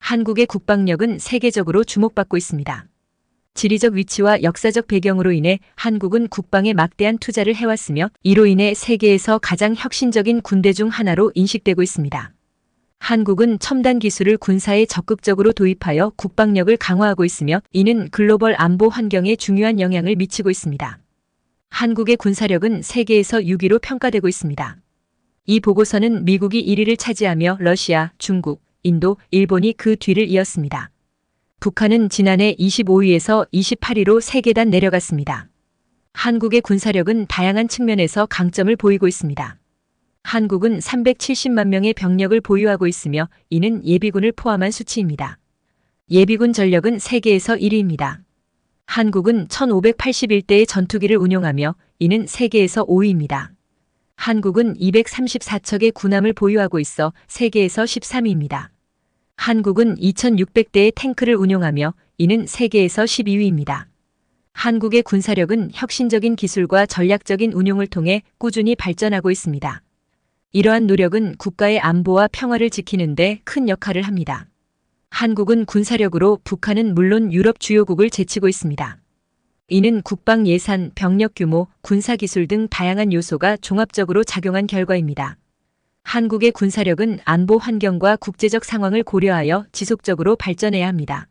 한국의 국방력은 세계적으로 주목받고 있습니다. 지리적 위치와 역사적 배경으로 인해 한국은 국방에 막대한 투자를 해왔으며 이로 인해 세계에서 가장 혁신적인 군대 중 하나로 인식되고 있습니다. 한국은 첨단 기술을 군사에 적극적으로 도입하여 국방력을 강화하고 있으며 이는 글로벌 안보 환경에 중요한 영향을 미치고 있습니다. 한국의 군사력은 세계에서 6위로 평가되고 있습니다. 이 보고서는 미국이 1위를 차지하며 러시아, 중국, 인도, 일본이 그 뒤를 이었습니다. 북한은 지난해 25위에서 28위로 3계단 내려갔습니다. 한국의 군사력은 다양한 측면에서 강점을 보이고 있습니다. 한국은 370만 명의 병력을 보유하고 있으며 이는 예비군을 포함한 수치입니다. 예비군 전력은 세계에서 1위입니다. 한국은 1581대의 전투기를 운용하며 이는 세계에서 5위입니다. 한국은 234척의 군함을 보유하고 있어 세계에서 13위입니다. 한국은 2600대의 탱크를 운용하며 이는 세계에서 12위입니다. 한국의 군사력은 혁신적인 기술과 전략적인 운용을 통해 꾸준히 발전하고 있습니다. 이러한 노력은 국가의 안보와 평화를 지키는 데 큰 역할을 합니다. 한국은 군사력으로 북한은 물론 유럽 주요국을 제치고 있습니다. 이는 국방 예산, 병력 규모, 군사기술 등 다양한 요소가 종합적으로 작용한 결과입니다. 한국의 군사력은 안보 환경과 국제적 상황을 고려하여 지속적으로 발전해야 합니다.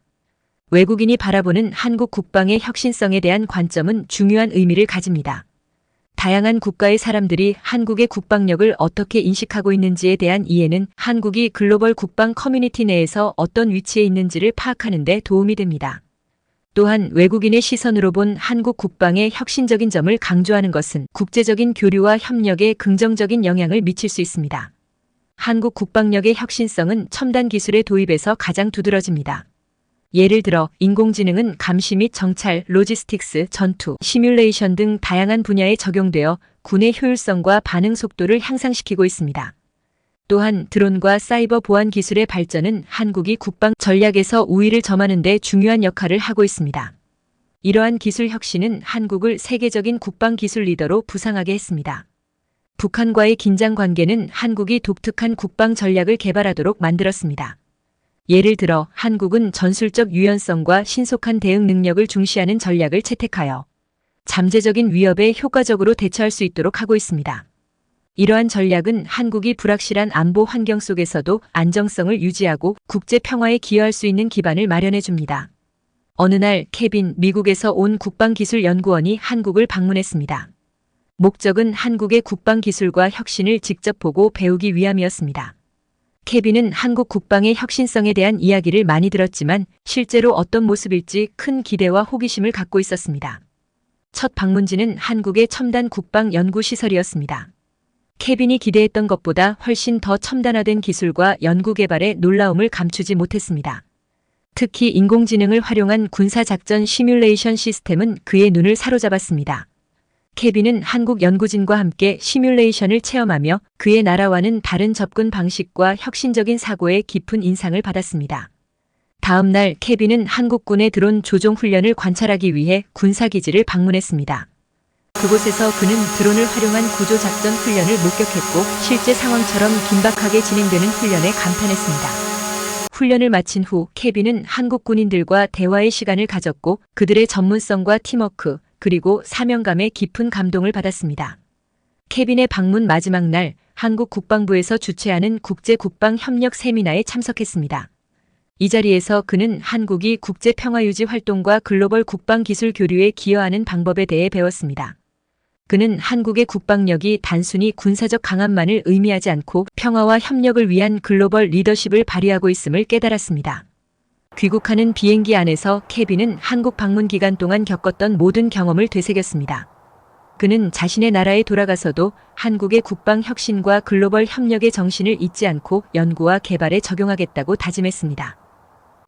외국인이 바라보는 한국 국방의 혁신성에 대한 관점은 중요한 의미를 가집니다. 다양한 국가의 사람들이 한국의 국방력을 어떻게 인식하고 있는지에 대한 이해는 한국이 글로벌 국방 커뮤니티 내에서 어떤 위치에 있는지를 파악하는 데 도움이 됩니다. 또한 외국인의 시선으로 본 한국 국방의 혁신적인 점을 강조하는 것은 국제적인 교류와 협력에 긍정적인 영향을 미칠 수 있습니다. 한국 국방력의 혁신성은 첨단 기술의 도입에서 가장 두드러집니다. 예를 들어 인공지능은 감시 및 정찰, 로지스틱스, 전투, 시뮬레이션 등 다양한 분야에 적용되어 군의 효율성과 반응 속도를 향상시키고 있습니다. 또한 드론과 사이버 보안 기술의 발전은 한국이 국방 전략에서 우위를 점하는 데 중요한 역할을 하고 있습니다. 이러한 기술 혁신은 한국을 세계적인 국방 기술 리더로 부상하게 했습니다. 북한과의 긴장 관계는 한국이 독특한 국방 전략을 개발하도록 만들었습니다. 예를 들어 한국은 전술적 유연성과 신속한 대응 능력을 중시하는 전략을 채택하여 잠재적인 위협에 효과적으로 대처할 수 있도록 하고 있습니다. 이러한 전략은 한국이 불확실한 안보 환경 속에서도 안정성을 유지하고 국제 평화에 기여할 수 있는 기반을 마련해 줍니다. 어느 날 케빈, 미국에서 온 국방기술연구원이 한국을 방문했습니다. 목적은 한국의 국방기술과 혁신을 직접 보고 배우기 위함이었습니다. 케빈은 한국 국방의 혁신성에 대한 이야기를 많이 들었지만 실제로 어떤 모습일지 큰 기대와 호기심을 갖고 있었습니다. 첫 방문지는 한국의 첨단 국방 연구시설이었습니다. 케빈이 기대했던 것보다 훨씬 더 첨단화된 기술과 연구개발의 놀라움을 감추지 못했습니다. 특히 인공지능을 활용한 군사작전 시뮬레이션 시스템은 그의 눈을 사로잡았습니다. 케빈은 한국 연구진과 함께 시뮬레이션을 체험하며 그의 나라와는 다른 접근 방식과 혁신적인 사고에 깊은 인상을 받았습니다. 다음 날 케빈은 한국군의 드론 조종 훈련을 관찰하기 위해 군사기지를 방문했습니다. 그곳에서 그는 드론을 활용한 구조작전 훈련을 목격했고 실제 상황처럼 긴박하게 진행되는 훈련에 감탄했습니다. 훈련을 마친 후 케빈은 한국 군인들과 대화의 시간을 가졌고 그들의 전문성과 팀워크 그리고 사명감에 깊은 감동을 받았습니다. 케빈의 방문 마지막 날 한국 국방부에서 주최하는 국제국방협력 세미나에 참석했습니다. 이 자리에서 그는 한국이 국제평화유지 활동과 글로벌 국방기술 교류에 기여하는 방법에 대해 배웠습니다. 그는 한국의 국방력이 단순히 군사적 강함만을 의미하지 않고 평화와 협력을 위한 글로벌 리더십을 발휘하고 있음을 깨달았습니다. 귀국하는 비행기 안에서 케빈은 한국 방문 기간 동안 겪었던 모든 경험을 되새겼습니다. 그는 자신의 나라에 돌아가서도 한국의 국방 혁신과 글로벌 협력의 정신을 잊지 않고 연구와 개발에 적용하겠다고 다짐했습니다.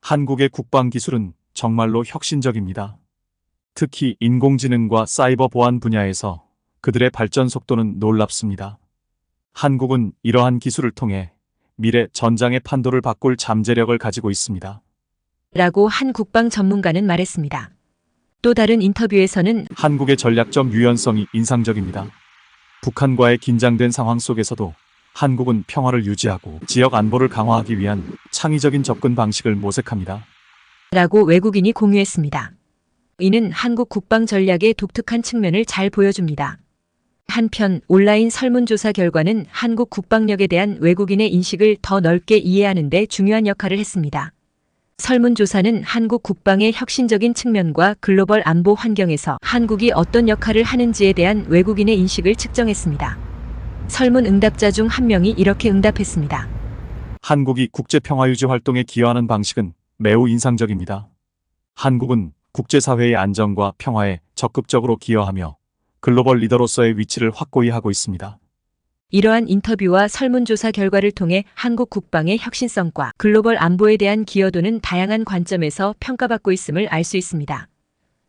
한국의 국방 기술은 정말로 혁신적입니다. 특히 인공지능과 사이버 보안 분야에서 그들의 발전 속도는 놀랍습니다. 한국은 이러한 기술을 통해 미래 전장의 판도를 바꿀 잠재력을 가지고 있습니다. 라고 한 국방 전문가는 말했습니다. 또 다른 인터뷰에서는 한국의 전략적 유연성이 인상적입니다. 북한과의 긴장된 상황 속에서도 한국은 평화를 유지하고 지역 안보를 강화하기 위한 창의적인 접근 방식을 모색합니다. 라고 외국인이 공유했습니다. 이는 한국 국방 전략의 독특한 측면을 잘 보여줍니다. 한편 온라인 설문조사 결과는 한국 국방력에 대한 외국인의 인식을 더 넓게 이해하는 데 중요한 역할을 했습니다. 설문조사는 한국 국방의 혁신적인 측면과 글로벌 안보 환경에서 한국이 어떤 역할을 하는지에 대한 외국인의 인식을 측정했습니다. 설문 응답자 중 한 명이 이렇게 응답했습니다. 한국이 국제평화유지 활동에 기여하는 방식은 매우 인상적입니다. 한국은 국제사회의 안정과 평화에 적극적으로 기여하며 글로벌 리더로서의 위치를 확고히 하고 있습니다. 이러한 인터뷰와 설문조사 결과를 통해 한국 국방의 혁신성과 글로벌 안보에 대한 기여도는 다양한 관점에서 평가받고 있음을 알 수 있습니다.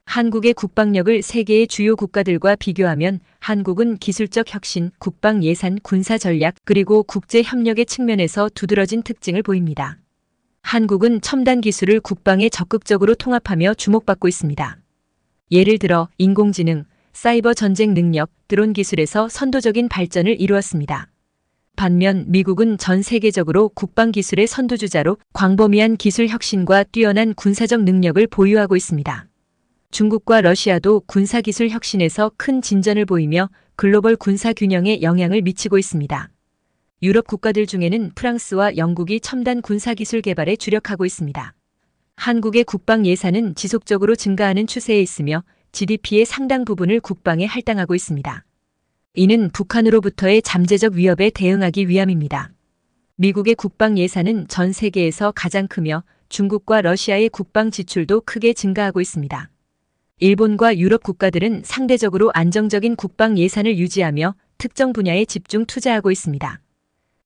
한국의 국방력을 세계의 주요 국가들과 비교하면 한국은 기술적 혁신, 국방 예산, 군사 전략, 그리고 국제 협력의 측면에서 두드러진 특징을 보입니다. 한국은 첨단 기술을 국방에 적극적으로 통합하며 주목받고 있습니다. 예를 들어 인공지능, 사이버 전쟁 능력, 드론 기술에서 선도적인 발전을 이루었습니다. 반면 미국은 전 세계적으로 국방 기술의 선두주자로 광범위한 기술 혁신과 뛰어난 군사적 능력을 보유하고 있습니다. 중국과 러시아도 군사기술 혁신에서 큰 진전을 보이며 글로벌 군사 균형에 영향을 미치고 있습니다. 유럽 국가들 중에는 프랑스와 영국이 첨단 군사기술 개발에 주력하고 있습니다. 한국의 국방 예산은 지속적으로 증가하는 추세에 있으며 GDP의 상당 부분을 국방에 할당하고 있습니다. 이는 북한으로부터의 잠재적 위협에 대응하기 위함입니다. 미국의 국방 예산은 전 세계에서 가장 크며 중국과 러시아의 국방 지출도 크게 증가하고 있습니다. 일본과 유럽 국가들은 상대적으로 안정적인 국방 예산을 유지하며 특정 분야에 집중 투자하고 있습니다.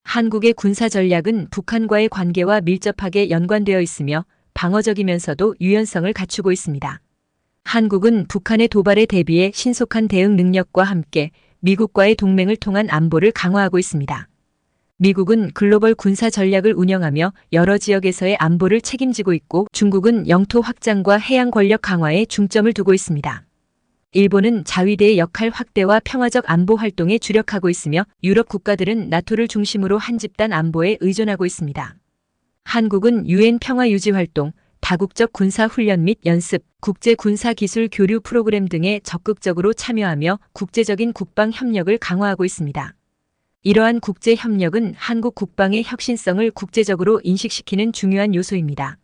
한국의 군사 전략은 북한과의 관계와 밀접하게 연관되어 있으며 방어적이면서도 유연성을 갖추고 있습니다. 한국은 북한의 도발에 대비해 신속한 대응 능력과 함께 미국과의 동맹을 통한 안보를 강화하고 있습니다. 미국은 글로벌 군사 전략을 운영하며 여러 지역에서의 안보를 책임지고 있고 중국은 영토 확장과 해양 권력 강화에 중점을 두고 있습니다. 일본은 자위대의 역할 확대와 평화적 안보 활동에 주력하고 있으며 유럽 국가들은 나토를 중심으로 한 집단 안보에 의존하고 있습니다. 한국은 유엔 평화 유지 활동, 다국적 군사 훈련 및 연습, 국제 군사 기술 교류 프로그램 등에 적극적으로 참여하며 국제적인 국방 협력을 강화하고 있습니다. 이러한 국제 협력은 한국 국방의 혁신성을 국제적으로 인식시키는 중요한 요소입니다.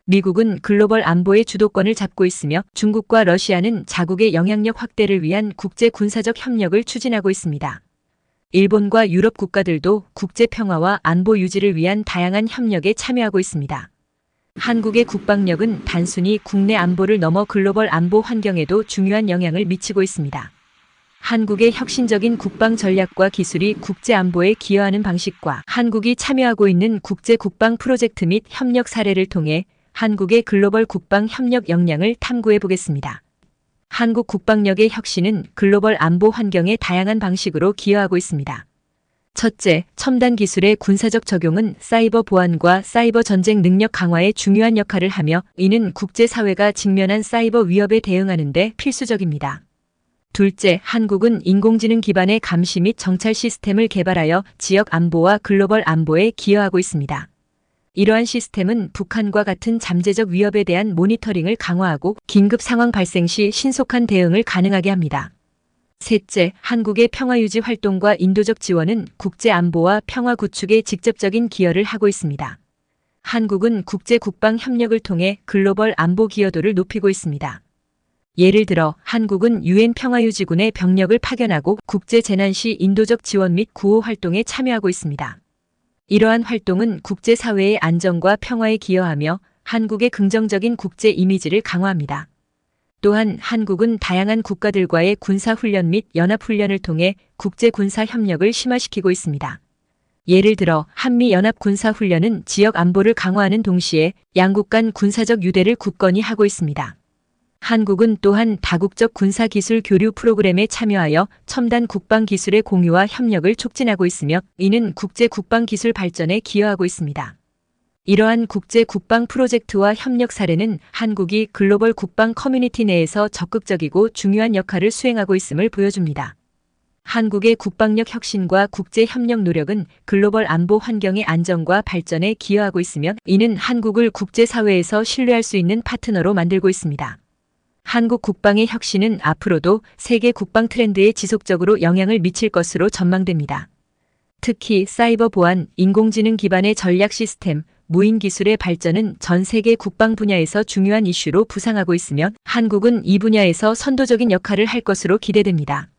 미국은 글로벌 안보의 주도권을 잡고 있으며 중국과 러시아는 자국의 영향력 확대를 위한 국제 군사적 협력을 추진하고 있습니다. 일본과 유럽 국가들도 국제 평화와 안보 유지를 위한 다양한 협력에 참여하고 있습니다. 한국의 국방력은 단순히 국내 안보를 넘어 글로벌 안보 환경에도 중요한 영향을 미치고 있습니다. 한국의 혁신적인 국방 전략과 기술이 국제 안보에 기여하는 방식과 한국이 참여하고 있는 국제 국방 프로젝트 및 협력 사례를 통해 한국의 글로벌 국방 협력 역량을 탐구해 보겠습니다. 한국 국방력의 혁신은 글로벌 안보 환경에 다양한 방식으로 기여하고 있습니다. 첫째, 첨단 기술의 군사적 적용은 사이버 보안과 사이버 전쟁 능력 강화에 중요한 역할을 하며 이는 국제사회가 직면한 사이버 위협에 대응하는 데 필수적입니다. 둘째, 한국은 인공지능 기반의 감시 및 정찰 시스템을 개발하여 지역 안보와 글로벌 안보에 기여하고 있습니다. 이러한 시스템은 북한과 같은 잠재적 위협에 대한 모니터링을 강화하고 긴급 상황 발생 시 신속한 대응을 가능하게 합니다. 셋째, 한국의 평화유지 활동과 인도적 지원은 국제 안보와 평화 구축에 직접적인 기여를 하고 있습니다. 한국은 국제 국방 협력을 통해 글로벌 안보 기여도를 높이고 있습니다. 예를 들어 한국은 유엔 평화유지군의 병력을 파견하고 국제 재난 시 인도적 지원 및 구호 활동에 참여하고 있습니다. 이러한 활동은 국제사회의 안정과 평화에 기여하며 한국의 긍정적인 국제 이미지를 강화합니다. 또한 한국은 다양한 국가들과의 군사훈련 및 연합훈련을 통해 국제 군사 협력을 심화시키고 있습니다. 예를 들어 한미연합군사훈련은 지역 안보를 강화하는 동시에 양국 간 군사적 유대를 굳건히 하고 있습니다. 한국은 또한 다국적 군사기술 교류 프로그램에 참여하여 첨단 국방 기술의 공유와 협력을 촉진하고 있으며 이는 국제 국방 기술 발전에 기여하고 있습니다. 이러한 국제 국방 프로젝트와 협력 사례는 한국이 글로벌 국방 커뮤니티 내에서 적극적이고 중요한 역할을 수행하고 있음을 보여줍니다. 한국의 국방력 혁신과 국제 협력 노력은 글로벌 안보 환경의 안정과 발전에 기여하고 있으며 이는 한국을 국제사회에서 신뢰할 수 있는 파트너로 만들고 있습니다. 한국 국방의 혁신은 앞으로도 세계 국방 트렌드에 지속적으로 영향을 미칠 것으로 전망됩니다. 특히 사이버 보안, 인공지능 기반의 전략 시스템, 무인 기술의 발전은 전 세계 국방 분야에서 중요한 이슈로 부상하고 있으며 한국은 이 분야에서 선도적인 역할을 할 것으로 기대됩니다.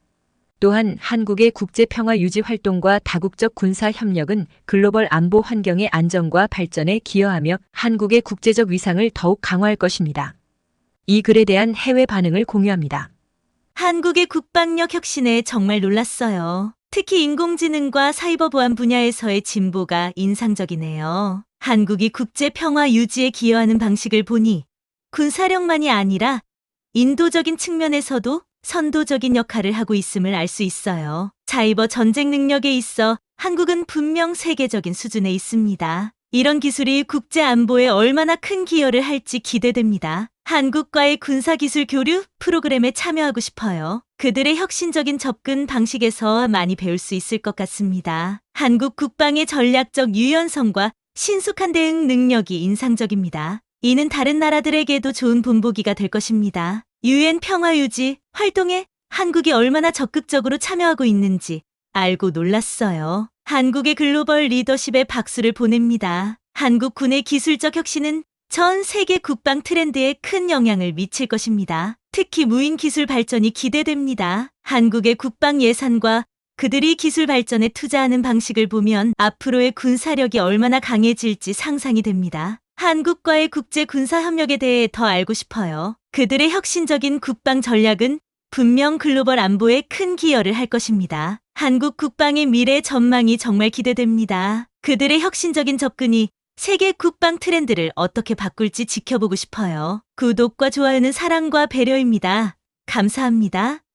또한 한국의 국제 평화 유지 활동과 다국적 군사 협력은 글로벌 안보 환경의 안정과 발전에 기여하며 한국의 국제적 위상을 더욱 강화할 것입니다. 이 글에 대한 해외 반응을 공유합니다. 한국의 국방력 혁신에 정말 놀랐어요. 특히 인공지능과 사이버 보안 분야에서의 진보가 인상적이네요. 한국이 국제 평화 유지에 기여하는 방식을 보니 군사력만이 아니라 인도적인 측면에서도 선도적인 역할을 하고 있음을 알 수 있어요. 사이버 전쟁 능력에 있어 한국은 분명 세계적인 수준에 있습니다. 이런 기술이 국제 안보에 얼마나 큰 기여를 할지 기대됩니다. 한국과의 군사기술 교류 프로그램에 참여하고 싶어요. 그들의 혁신적인 접근 방식에서 많이 배울 수 있을 것 같습니다. 한국 국방의 전략적 유연성과 신속한 대응 능력이 인상적입니다. 이는 다른 나라들에게도 좋은 본보기가 될 것입니다. 유엔 평화유지 활동에 한국이 얼마나 적극적으로 참여하고 있는지 알고 놀랐어요. 한국의 글로벌 리더십에 박수를 보냅니다. 한국 군의 기술적 혁신은 전 세계 국방 트렌드에 큰 영향을 미칠 것입니다. 특히 무인 기술 발전이 기대됩니다. 한국의 국방 예산과 그들이 기술 발전에 투자하는 방식을 보면 앞으로의 군사력이 얼마나 강해질지 상상이 됩니다. 한국과의 국제 군사 협력에 대해 더 알고 싶어요. 그들의 혁신적인 국방 전략은 분명 글로벌 안보에 큰 기여를 할 것입니다. 한국 국방의 미래 전망이 정말 기대됩니다. 그들의 혁신적인 접근이 세계 국방 트렌드를 어떻게 바꿀지 지켜보고 싶어요. 구독과 좋아요는 사랑과 배려입니다. 감사합니다.